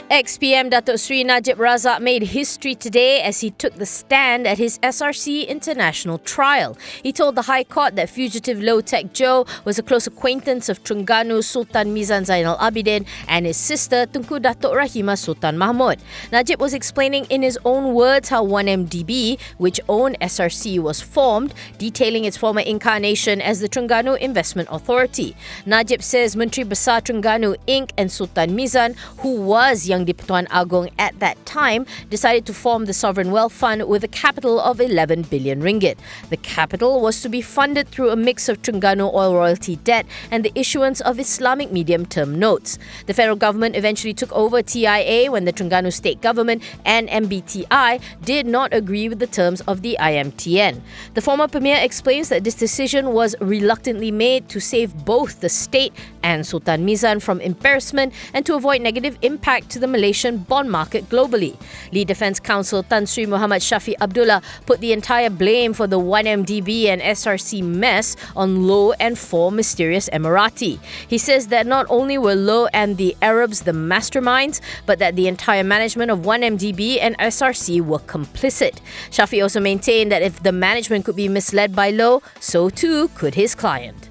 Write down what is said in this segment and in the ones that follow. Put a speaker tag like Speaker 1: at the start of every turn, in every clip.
Speaker 1: Ex-PM Datuk Seri Najib Razak made history today as he took the stand at his SRC international trial. He told the High Court that fugitive low-tech Joe was a close acquaintance of Terengganu Sultan Mizan Zainal Abidin and his sister Tunku Datuk Rahimah Sultan Mahmud. Najib was explaining in his own words how 1MDB, which owned SRC, was formed, detailing its former incarnation as the Terengganu Investment Authority. Najib says Menteri Besar Terengganu Inc. and Sultan Mizan, who was Yang di-Pertuan Agong at that time, decided to form the Sovereign Wealth Fund with a capital of 11 billion ringgit. The capital was to be funded through a mix of Terengganu oil royalty debt and the issuance of Islamic medium-term notes. The federal government eventually took over TIA when the Terengganu state government and MBTI did not agree with the terms of the IMTN. The former premier explains that this decision was reluctantly made to save both the state and Sultan Mizan from embarrassment and to avoid negative impact to the Malaysian bond market globally. Lead Defence Counsel Tan Sri Muhammad Shafee Abdullah put the entire blame for the 1MDB and SRC mess on Low and four mysterious Emirati. He says that not only were Low and the Arabs the masterminds, but that the entire management of 1MDB and SRC were complicit. Shafee also maintained that if the management could be misled by Low, so too could his client.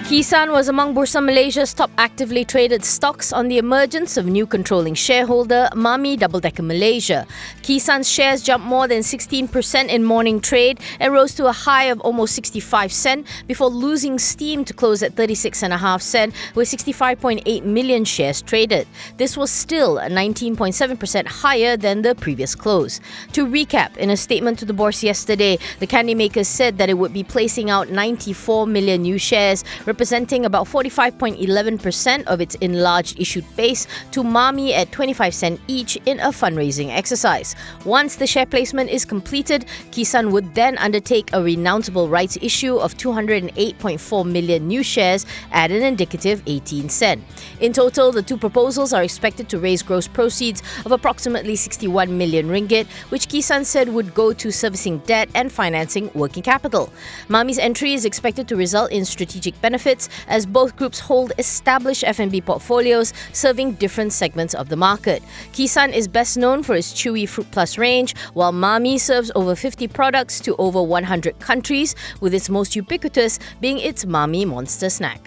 Speaker 1: Khee San was among Bursa Malaysia's top actively traded stocks on the emergence of new controlling shareholder Mamee-Double Malaysia. Khee San's shares jumped more than 16% in morning trade and rose to a high of almost 65 cent before losing steam to close at 36.5 cent with 65.8 million shares traded. This was still 19.7% higher than the previous close. To recap, in a statement to the bourse yesterday, the candy makers said that it would be placing out 94 million new shares, representing about 45.11% of its enlarged issued base, to Mamee at 25 cent each in a fundraising exercise. Once the share placement is completed, Khee San would then undertake a renounceable rights issue of 208.4 million new shares at an indicative 18 cent. In total, the two proposals are expected to raise gross proceeds of approximately 61 million ringgit, which Khee San said would go to servicing debt and financing working capital. Mamee's entry is expected to result in strategic benefits as both groups hold established F&B portfolios serving different segments of the market. Khee San is best known for its chewy Fruit Plus range, while Mamee serves over 50 products to over 100 countries, with its most ubiquitous being its Mamee Monster Snack.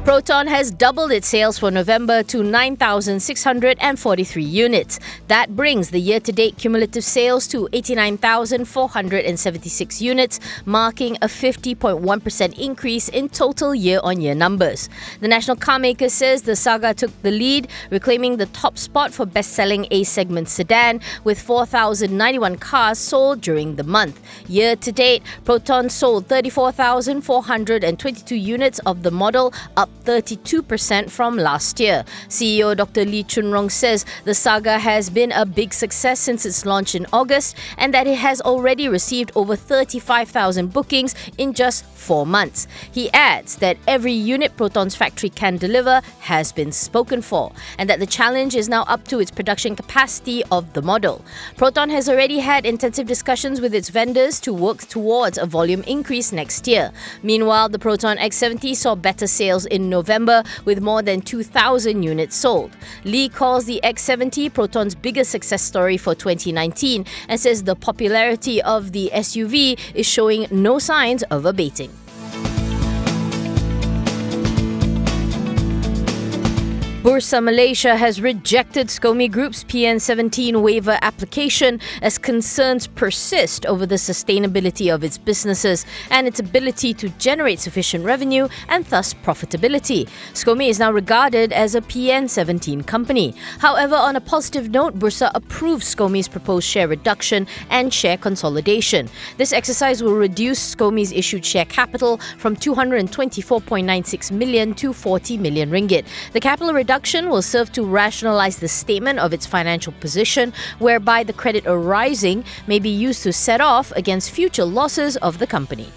Speaker 1: Proton has doubled its sales for November to 9,643 units. That brings the year-to-date cumulative sales to 89,476 units, marking a 50.1% increase in total year-on-year numbers. The national car maker says the Saga took the lead, reclaiming the top spot for best-selling A-segment sedan, with 4,091 cars sold during the month. Year-to-date, Proton sold 34,422 units of the model, up 32% from last year. CEO Dr. Lee Chun-rong says the Saga has been a big success since its launch in August and that it has already received over 35,000 bookings in just 4 months. He adds that every unit Proton's factory can deliver has been spoken for and that the challenge is now up to its production capacity of the model. Proton has already had intensive discussions with its vendors to work towards a volume increase next year. Meanwhile, the Proton X70 saw better sales in November with more than 2,000 units sold. Lee calls the X70 Proton's biggest success story for 2019 and says the popularity of the SUV is showing no signs of abating. Bursa Malaysia has rejected Scomi Group's PN17 waiver application as concerns persist over the sustainability of its businesses and its ability to generate sufficient revenue and thus profitability. Scomi is now regarded as a PN17 company. However, on a positive note, Bursa approved Scomi's proposed share reduction and share consolidation. This exercise will reduce Scomi's issued share capital from 224.96 million to 40 million ringgit. The capital reduction will serve to rationalize the statement of its financial position, whereby the credit arising may be used to set off against future losses of the company.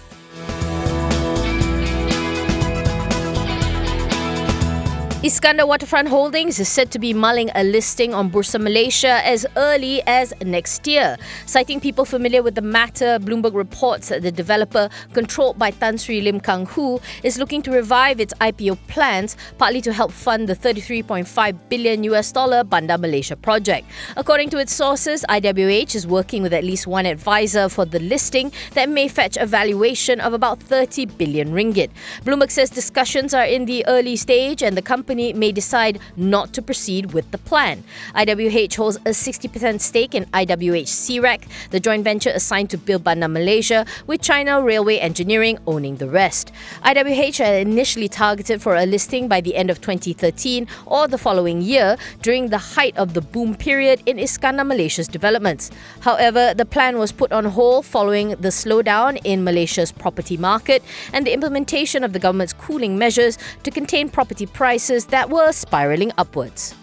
Speaker 1: Iskandar Waterfront Holdings is said to be mulling a listing on Bursa Malaysia as early as next year. Citing people familiar with the matter, Bloomberg reports that the developer, controlled by Tan Sri Lim Kang Hu, is looking to revive its IPO plans, partly to help fund the $33.5 billion Bandar Malaysia project. According to its sources, IWH is working with at least one advisor for the listing that may fetch a valuation of about 30 billion ringgit. Bloomberg says discussions are in the early stage and the company may decide not to proceed with the plan. IWH holds a 60% stake in IWH CREC, the joint venture assigned to build Bandar Malaysia, with China Railway Engineering owning the rest. IWH had initially targeted for a listing by the end of 2013 or the following year, during the height of the boom period in Iskandar Malaysia's developments. However, the plan was put on hold following the slowdown in Malaysia's property market and the implementation of the government's cooling measures to contain property prices that were spiraling upwards.